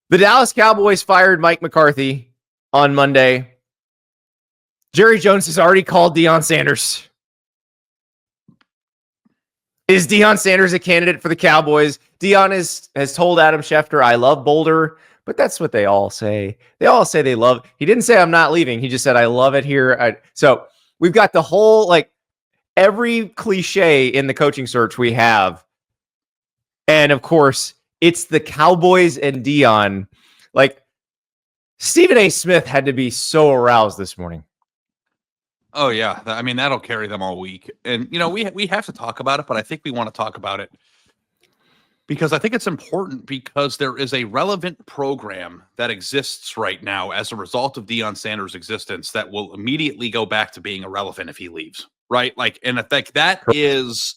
The Dallas Cowboys fired Mike McCarthy on Monday. Jerry Jones has already called Deion Sanders. Is Deion Sanders a candidate for the Cowboys? Deion has told Adam Schefter, I love Boulder, but that's what they all say. They all say they love. He didn't say I'm not leaving. He just said, I love it here. So we've got the whole, like, every cliche in the coaching search we have. And of course, it's the Cowboys and Deion. Like, Stephen A. Smith had to be so aroused this morning. Oh, yeah. I mean, that'll carry them all week. And, you know, we have to talk about it, but I think we want to talk about it because I think it's important because there is a relevant program that exists right now as a result of Deion Sanders' existence that will immediately go back to being irrelevant if he leaves, right? Like, and if that is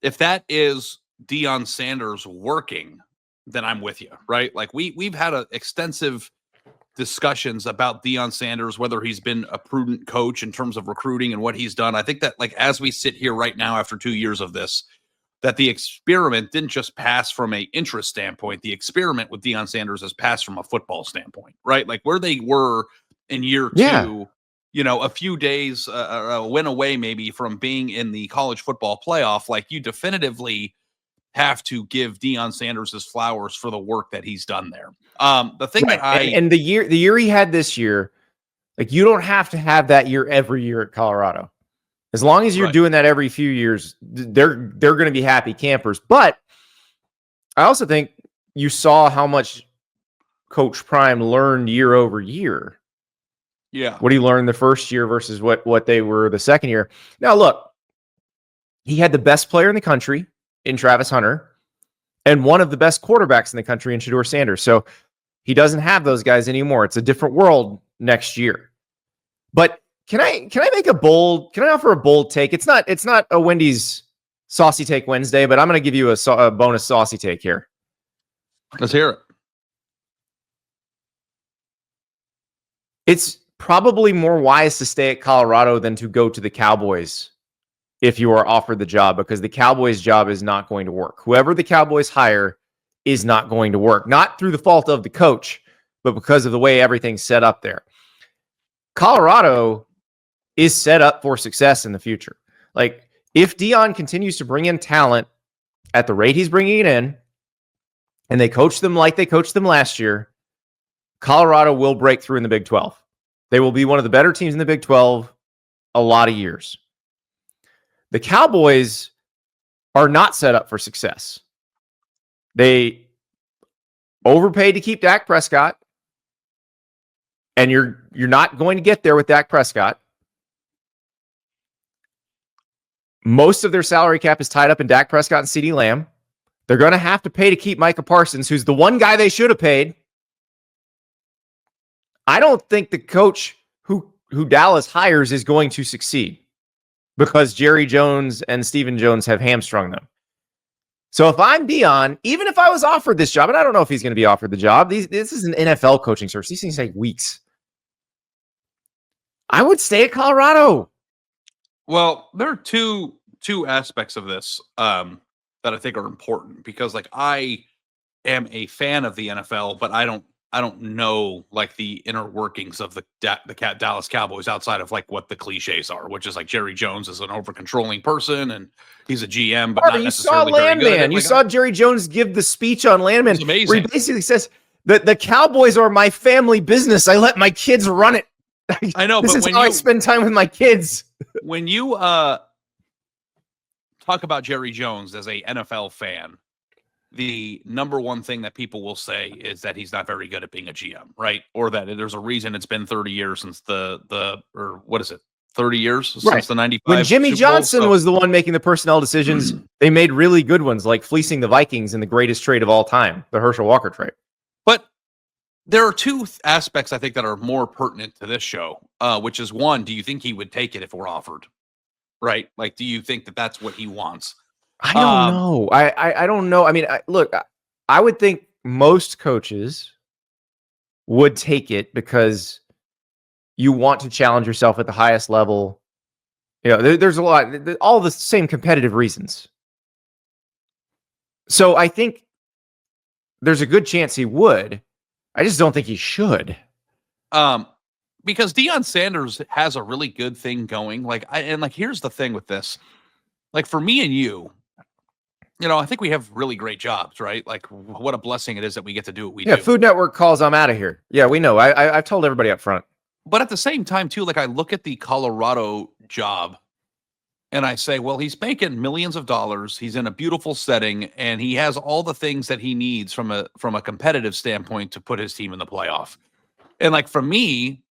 Deion Sanders working, then I'm with you, right? Like we've had extensive discussions about Deion Sanders, whether he's been a prudent coach in terms of recruiting and what he's done. I think that, like, as we sit here right now after 2 years of this, that the experiment didn't just pass from a interest standpoint. The experiment with Deion Sanders has passed from a football standpoint, right? Like where they were in year two, you know, a few days, a win away maybe from being in the college football playoff. Like you definitively have to give Deion Sanders his flowers for the work that he's done there. The thing that and the year he had this year, like you don't have to have that year every year at Colorado. As long as you're doing that every few years, they're going to be happy campers. But I also think you saw how much Coach Prime learned year over year. Yeah. What he learned the first year versus what they were the second year. Now, look, he had the best player in the country in Travis Hunter and one of the best quarterbacks in the country in Shedeur Sanders. So he doesn't have those guys anymore. It's a different world next year. But can I offer a bold take? It's not a Wendy's Saucy Take Wednesday, but I'm going to give you a bonus saucy take here. Let's hear it. It's probably more wise to stay at Colorado than to go to the Cowboys if you are offered the job, because the Cowboys job is not going to work. Whoever the Cowboys hire is not going to work. Not through the fault of the coach, but because of the way everything's set up there. Colorado is set up for success in the future. Like, if Deion continues to bring in talent at the rate he's bringing it in, and they coach them like they coached them last year, Colorado will break through in the Big 12. They will be one of the better teams in the Big 12 a lot of years. The Cowboys are not set up for success. They overpaid to keep Dak Prescott, and you're not going to get there with Dak Prescott. Most of their salary cap is tied up in Dak Prescott and CeeDee Lamb. They're going to have to pay to keep Micah Parsons, who's the one guy they should have paid. I don't think the coach who Dallas hires is going to succeed because Jerry Jones and Stephen Jones have hamstrung them. So if I'm Deion, even if I was offered this job, and I don't know if he's going to be offered the job, this is an NFL coaching search. These things take weeks. I would stay at Colorado. Well, there are two aspects of this that I think are important because, like, I am a fan of the NFL, but I don't know like the inner workings of the Dallas Cowboys outside of like what the cliches are, which is like Jerry Jones is an over controlling person and he's a GM, but not necessarily very good. Landman. You saw Jerry Jones give the speech on Landman, where he basically says that the Cowboys are my family business. I let my kids run it. I know, this is how I spend time with my kids. When you talk about Jerry Jones as a NFL fan, the number one thing that people will say is that he's not very good at being a GM, right? Or that there's a reason it's been 30 years since or what is it? 30 years since the 95. When Jimmy Johnson was the one making the personnel decisions, they made really good ones, like fleecing the Vikings in the greatest trade of all time, the Herschel Walker trade. But there are two aspects I think that are more pertinent to this show, which is one, do you think he would take it if we're offered? Right? Like, do you think that that's what he wants? I don't know. I don't know. I mean, look, I would think most coaches would take it because you want to challenge yourself at the highest level. You know, there's a lot, all the same competitive reasons. So I think there's a good chance he would. I just don't think he should. Because Deion Sanders has a really good thing going. Here's the thing with this. Like, for me and you, I think we have really great jobs, right? Like, what a blessing it is that we get to do what we do. Yeah, Food Network calls, I'm out of here. Yeah, we know. I've told everybody up front. But at the same time, too, like, I look at the Colorado job and I say, well, he's making millions of dollars. He's in a beautiful setting, and he has all the things that he needs from a competitive standpoint to put his team in the playoff. And like, for me,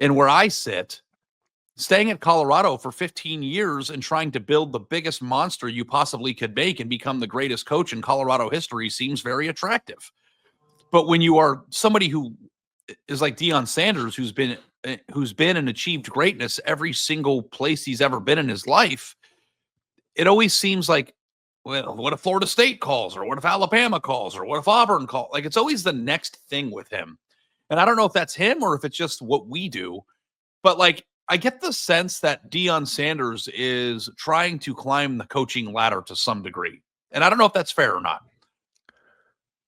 and where I sit, staying at Colorado for 15 years and trying to build the biggest monster you possibly could make and become the greatest coach in Colorado history seems very attractive. But when you are somebody who is like Deion Sanders, who's been and achieved greatness every single place he's ever been in his life, it always seems like, well, what if Florida State calls, or what if Alabama calls, or what if Auburn calls? Like, it's always the next thing with him. And I don't know if that's him or if it's just what we do, but like, I get the sense that Deion Sanders is trying to climb the coaching ladder to some degree. And I don't know if that's fair or not.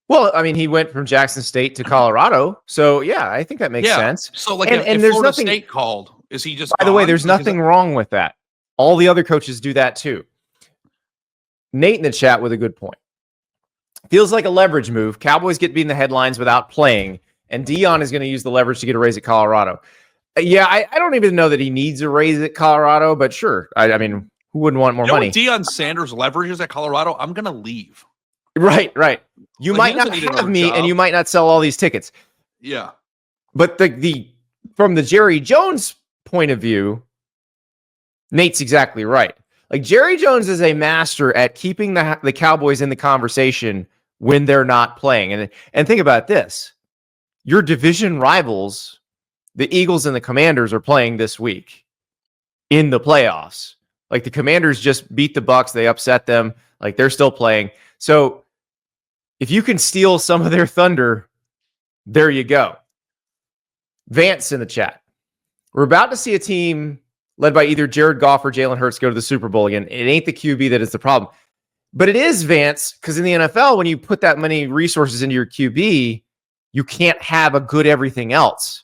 Well, I mean, he went from Jackson State to Colorado. So, yeah, I think that makes sense. So, like, if there's Florida nothing, State called, is he just... By the way, there's nothing wrong with that. All the other coaches do that too. Nate in the chat with a good point. Feels like a leverage move. Cowboys get beaten the headlines without playing, and Deion is going to use the leverage to get a raise at Colorado. Yeah, I don't even know that he needs a raise at Colorado, but sure. I mean, who wouldn't want more money? Deion Sanders leverages at Colorado, I'm going to leave. Right. You might not have me, and you might not sell all these tickets. Yeah. But the from the Jerry Jones point of view, Nate's exactly right. Like, Jerry Jones is a master at keeping the Cowboys in the conversation when they're not playing. And think about this. Your division rivals, the Eagles and the Commanders, are playing this week in the playoffs. Like, the Commanders just beat the Bucs. They upset them. Like, they're still playing. So if you can steal some of their thunder, there you go. Vance in the chat. We're about to see a team led by either Jared Goff or Jaylen Herz go to the Super Bowl again. It ain't the QB that is the problem. But it is, Vance, because in the NFL, when you put that many resources into your QB, you can't have a good everything else.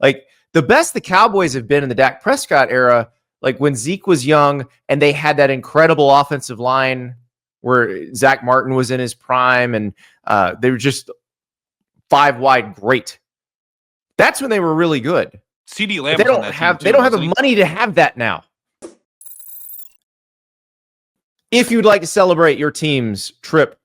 Like, the best the Cowboys have been in the Dak Prescott era, like when Zeke was young and they had that incredible offensive line where Zach Martin was in his prime, and they were just five wide great. That's when they were really good. CD Lamb. They don't have the money to have that now. If you'd like to celebrate your team's trip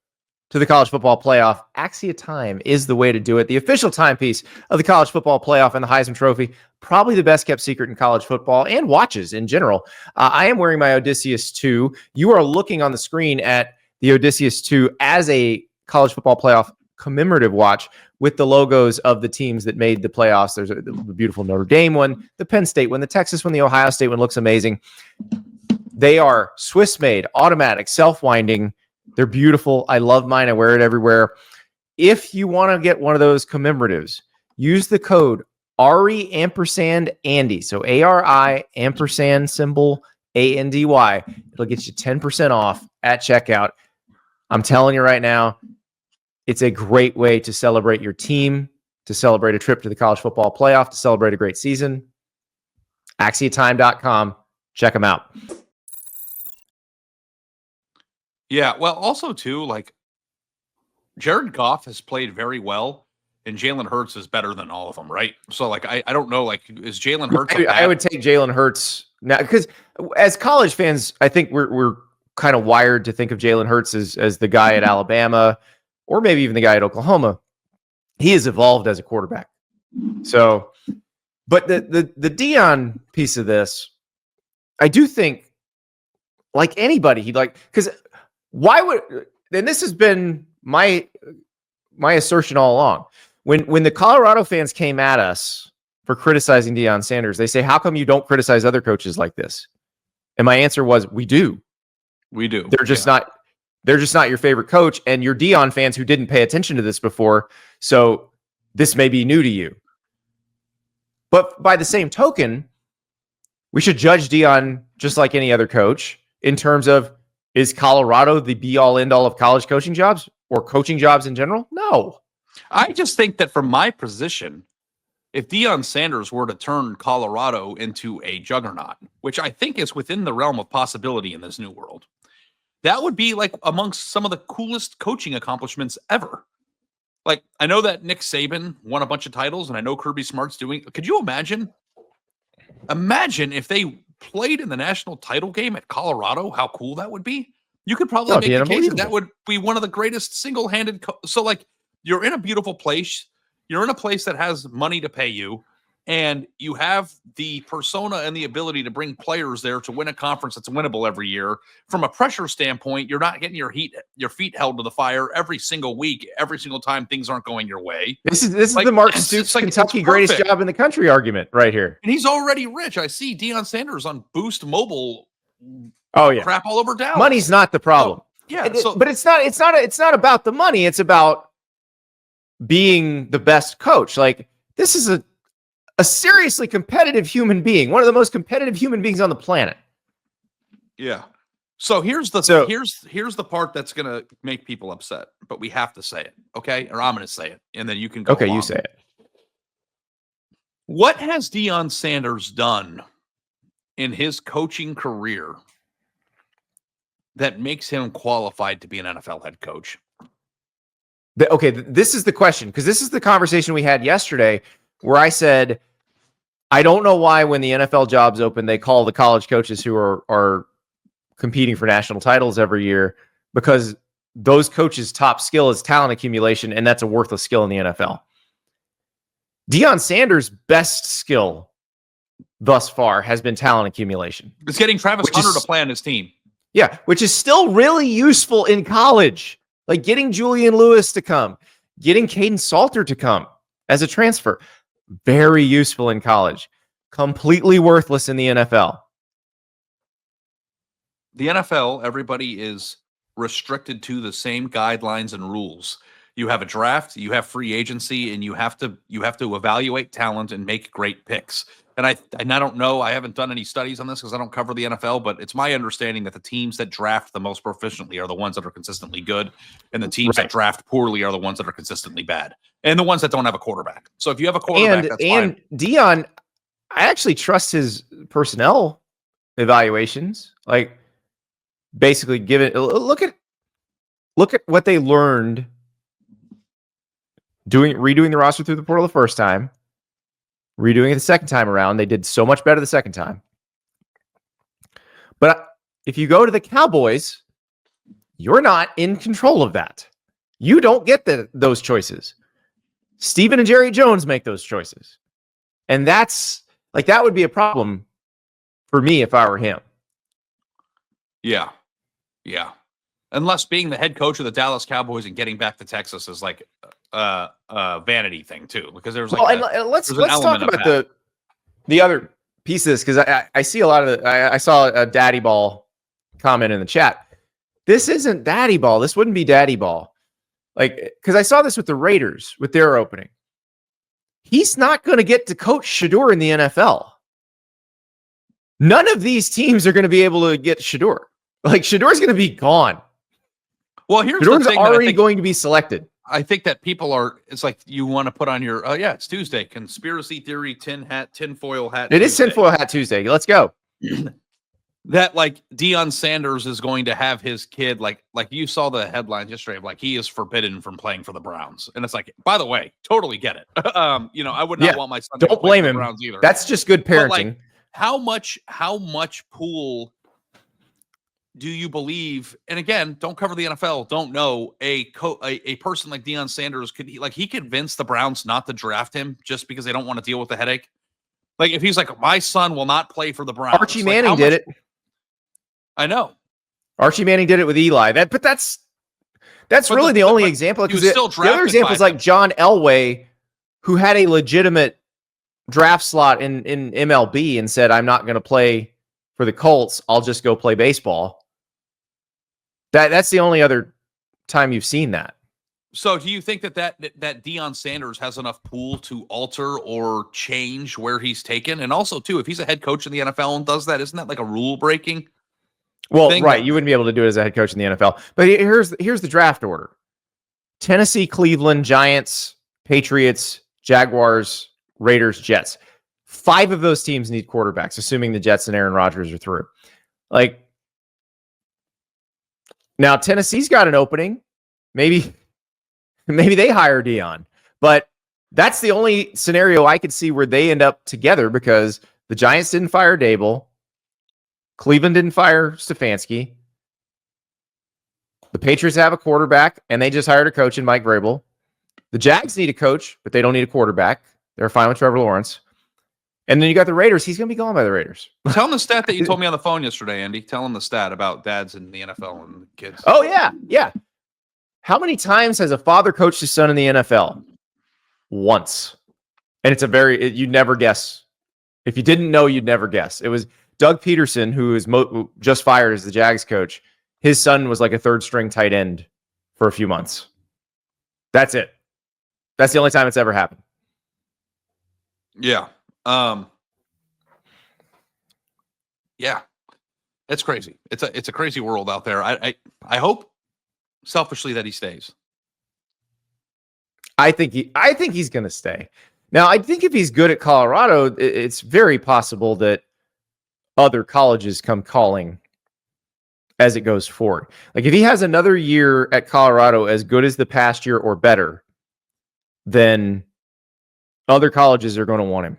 to the college football playoff, Axia Time is the way to do it. The official timepiece of the college football playoff and the Heisman Trophy. Probably the best kept secret in college football and watches in general. I am wearing my Odysseus 2. You are looking on the screen at the Odysseus 2 as a college football playoff commemorative watch with the logos of the teams that made the playoffs. There's a beautiful Notre Dame one, the Penn State one, the Texas one, the Ohio State one looks amazing. They are Swiss-made, automatic, self-winding. They're beautiful. I love mine. I wear it everywhere. If you want to get one of those commemoratives, use the code ARI&ANDY. So ARI ampersand symbol ANDY. It'll get you 10% off at checkout. I'm telling you right now, it's a great way to celebrate your team, to celebrate a trip to the college football playoff, to celebrate a great season. AxiaTime.com. Check them out. Yeah, well, also, too, like, Jared Goff has played very well, and Jaylen Herz is better than all of them, right? So, like, I don't know, like, is Jaylen Herz I would take Jaylen Herz now, because as college fans, I think we're kind of wired to think of Jaylen Herz as the guy at Alabama, or maybe even the guy at Oklahoma. He has evolved as a quarterback. So, but the Deion piece of this, I do think, like anybody, he'd like, because why would, and this has been my assertion all along. When the Colorado fans came at us for criticizing Deion Sanders, they say, how come you don't criticize other coaches like this? And my answer was, we do. We do. They're just not your favorite coach, and you're Deion fans who didn't pay attention to this before, so this may be new to you. But by the same token, we should judge Deion just like any other coach in terms of, is Colorado the be-all, end-all of college coaching jobs or coaching jobs in general? No. I just think that from my position, if Deion Sanders were to turn Colorado into a juggernaut, which I think is within the realm of possibility in this new world, that would be like amongst some of the coolest coaching accomplishments ever. Like, I know that Nick Saban won a bunch of titles, and I know Kirby Smart's doing. Could you imagine? Imagine if they played in the national title game at Colorado, how cool that would be. You could probably make the case that would be one of the greatest single-handed. So, like, you're in a beautiful place. You're in a place that has money to pay you, and you have the persona and the ability to bring players there to win a conference that's winnable every year. From a pressure standpoint, you're not getting your feet held to the fire every single week, every single time things aren't going your way. This is like, the Mark Stoops Kentucky greatest job in the country argument right here. And he's already rich. I see Deion Sanders on Boost Mobile. Oh yeah, crap all over Dallas. Money's not the problem. But it's not about the money. It's about being the best coach. Like, this is a seriously competitive human being, one of the most competitive human beings on the planet. Yeah. So here's the part that's gonna make people upset, but we have to say it, okay? Or I'm gonna say it, and then you can go. Okay, along. you say it. What has Deion Sanders done in his coaching career that makes him qualified to be an NFL head coach? Okay, this is the question, because this is the conversation we had yesterday where I said, I don't know why when the NFL jobs open, they call the college coaches who are competing for national titles every year, because those coaches' top skill is talent accumulation, and that's a worthless skill in the NFL. Deion Sanders' best skill thus far has been talent accumulation. It's getting Travis Hunter to play on his team. Yeah, which is still really useful in college. Like getting Julian Lewis to come, getting Caden Salter to come as a transfer. Very useful in college. Completely worthless in the NFL. The NFL, everybody is restricted to the same guidelines and rules. You have a draft, you have free agency, and you have to evaluate talent and make great picks. And I don't know, I haven't done any studies on this because I don't cover the NFL, but it's my understanding that the teams that draft the most proficiently are the ones that are consistently good, and the teams that draft poorly are the ones that are consistently bad, and the ones that don't have a quarterback. So if you have a quarterback, that's fine. And Deion, I actually trust his personnel evaluations. Like, basically, look at what they learned redoing the roster through the portal the first time. Redoing it the second time around, they did so much better the second time. But if you go to the Cowboys, you're not in control of that. You don't get those choices. Steven and Jerry Jones make those choices. And that would be a problem for me if I were him. Yeah. Yeah. Unless being the head coach of the Dallas Cowboys and getting back to Texas is like a vanity thing too, because there's like let's talk about the other pieces, because I see a lot of I saw a daddy ball comment in the chat. This isn't daddy ball. This wouldn't be daddy ball. Like, because I saw this with the Raiders with their opening. He's not going to get to coach Shedeur in the NFL. None of these teams are going to be able to get Shedeur. Like, Shedeur's going to be gone. Well, here's Shedeur's the thing already going to be selected. I think that people are, it's like you want to put on your, it's Tuesday, conspiracy theory, tinfoil hat. It is tinfoil hat Tuesday. Let's go. That like Deion Sanders is going to have his kid, like you saw the headline yesterday of like, he is forbidden from playing for the Browns. And it's like, by the way, totally get it. I would not want my son to play for the Browns either. That's just good parenting. But like, how much pool do you believe? And again, don't cover the NFL. Don't know a person like Deion Sanders could he convince the Browns not to draft him just because they don't want to deal with the headache. Like if he's like, my son will not play for the Browns. Archie Manning did it. I know. Archie Manning did it with Eli. That's really the only example. Because the other example is like John Elway, who had a legitimate draft slot in MLB and said, I'm not going to play for the Colts. I'll just go play baseball. That's the only other time you've seen that. So do you think that Deion Sanders has enough pool to alter or change where he's taken? And also, too, if he's a head coach in the NFL and does that, isn't that like a rule breaking? Well, right. You wouldn't be able to do it as a head coach in the NFL. But here's the draft order. Tennessee, Cleveland, Giants, Patriots, Jaguars, Raiders, Jets. 5 of those teams need quarterbacks, assuming the Jets and Aaron Rodgers are through. Like, now Tennessee's got an opening. Maybe they hire Deion, but that's the only scenario I could see where they end up together, because the Giants didn't fire Dable. Cleveland didn't fire Stefanski. The Patriots have a quarterback, and they just hired a coach in Mike Vrabel. The Jags need a coach, but they don't need a quarterback. They're fine with Trevor Lawrence. And then you got the Raiders. He's going to be gone by the Raiders. Tell him the stat that you told me on the phone yesterday, Andy. Tell him the stat about dads in the NFL and the kids. Oh, yeah. Yeah. How many times has a father coached his son in the NFL? Once. And it's you'd never guess. If you didn't know, you'd never guess. It was Doug Peterson, who is just fired as the Jags coach. His son was like a third-string tight end for a few months. That's it. That's the only time it's ever happened. Yeah. Yeah. It's crazy. It's a crazy world out there. I hope selfishly that he stays. I think he's going to stay. Now, I think if he's good at Colorado, it's very possible that other colleges come calling as it goes forward. Like, if he has another year at Colorado as good as the past year or better, then other colleges are going to want him,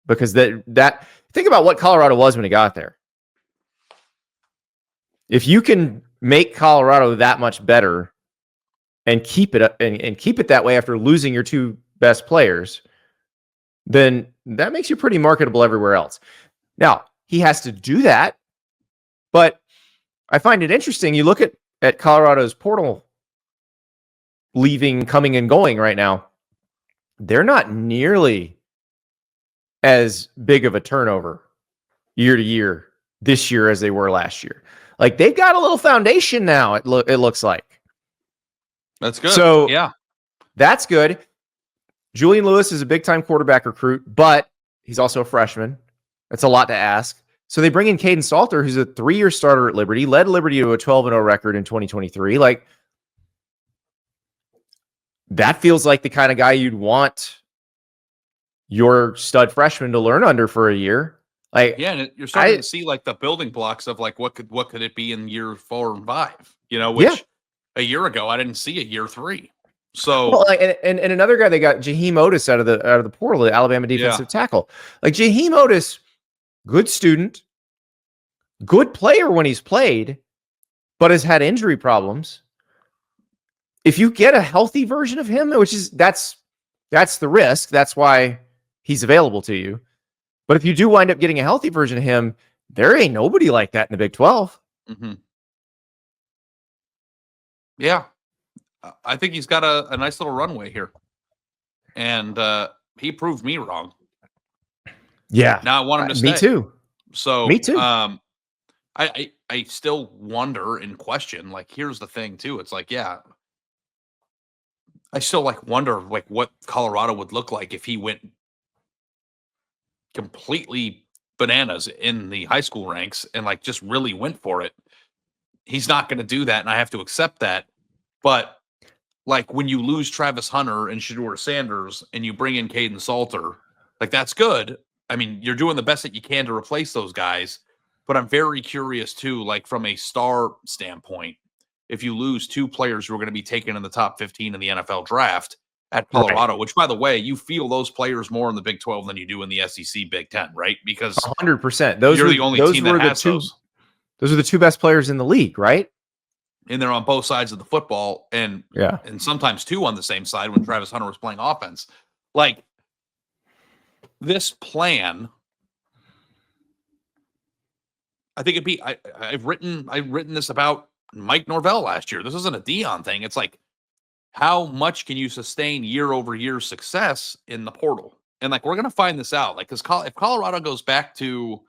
because that think about what Colorado was when he got there. If you can make Colorado that much better and keep it up and keep it that way after losing your 2 best players, then that makes you pretty marketable everywhere else. Now, he has to do that, but I find it interesting. You look at Colorado's portal leaving, coming and going right now. They're not nearly as big of a turnover year to year this year as they were last year. Like, they've got a little foundation now, it looks like. That's good. So, yeah, that's good. Julian Lewis is a big-time quarterback recruit, but he's also a freshman. That's a lot to ask. So they bring in Caden Salter, who's a 3-year starter at Liberty, led Liberty to a 12-0 record in 2023. Like, that feels like the kind of guy you'd want your stud freshman to learn under for a year. Like, yeah, and you're starting to see like the building blocks of like what could it be in year 4 and 5? You know, which a year ago I didn't see a year 3. So, well, like, and another guy, they got Jaheim Otis out of the portal, the Alabama defensive tackle. Like, Jaheim Otis, good student, good player when he's played, but has had injury problems. If you get a healthy version of him, that's the risk. That's why he's available to you. But if you do wind up getting a healthy version of him, there ain't nobody like that in the Big 12. Mm-hmm. Yeah. I think he's got a nice little runway here. And he proved me wrong. Yeah. Now I want him to stay. Me too. So me too. I still wonder and question, like, here's the thing too. It's like, yeah, I still wonder what Colorado would look like if he went completely bananas in the high school ranks and just really went for it. He's not going to do that, and I have to accept that. But when you lose Travis Hunter and Shedeur Sanders and you bring in Caden Salter, that's good. I mean, you're doing the best that you can to replace those guys. But I'm very curious too, from a star standpoint, if you lose 2 players who are going to be taken in the top 15 in the NFL draft at Colorado, right, which, by the way, you feel those players more in the Big 12 than you do in the SEC Big 10, right? Because 100%. You're the only team that has those. Those are the 2 best players in the league, right? And they're on both sides of the football, and sometimes 2 on the same side when Travis Hunter was playing offense. This plan, I think it'd be. I've written this about Mike Norvell last year. This isn't a Deion thing. It's how much can you sustain year over year success in the portal? And we're gonna find this out. Because if Colorado goes back to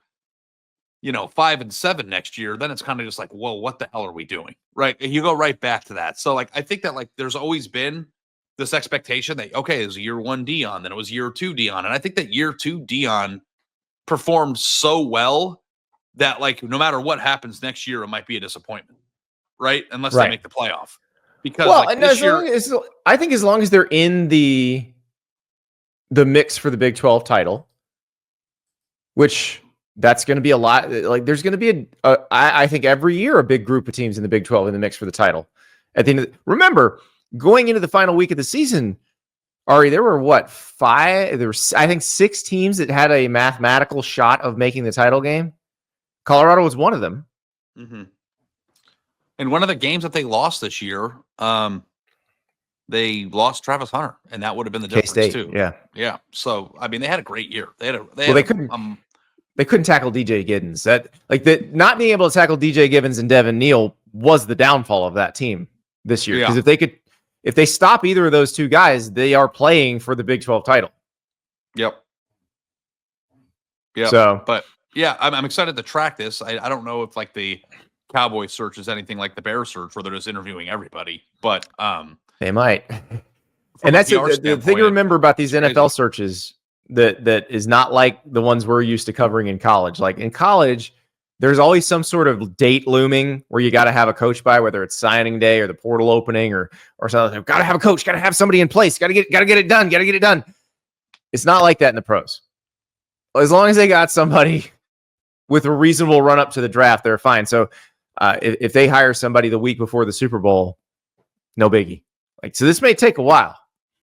5 and 7 next year, then it's kind of just whoa, what the hell are we doing? Right? You go right back to that. So I think that there's always been this expectation that, okay, it was year 1 Deion, then it was year 2 Deion. And I think that year 2 Deion performed so well that no matter what happens next year, it might be a disappointment, right? Unless they make the playoff. Because Well, like and this year, I think as long as they're in the mix for the Big 12 title, which that's going to be a lot. Like there's going to be I think every year a big group of teams in the Big 12 in the mix for the title. At the end remember, going into the final week of the season, Ari, there were what, 5? There were, I think, 6 teams that had a mathematical shot of making the title game. Colorado was one of them. mm-hmm. And one of the games that they lost this year, they lost Travis Hunter, and that would have been the difference K-State, too. Yeah. So I mean, they had a great year. They couldn't tackle DJ Giddens. That not being able to tackle DJ Gibbons and Devin Neal was the downfall of that team this year. Because if they stop either of those two guys, they are playing for the Big 12 title. Yep. So, but yeah, I'm excited to track this. I don't know if like the Cowboys search is anything like the Bears search where they're just interviewing everybody, but they might. And that's the thing to remember about these NFL searches that is not like the ones we're used to covering in college. Like in college, there's always some sort of date looming where you got to have a coach by, whether it's signing day or the portal opening or something. Got to have a coach, got to have somebody in place, got to get it done. It's not like that in the pros. As long as they got somebody with a reasonable run up to the draft, they're fine. So if they hire somebody the week before the Super Bowl, no biggie. Like, so this may take a while.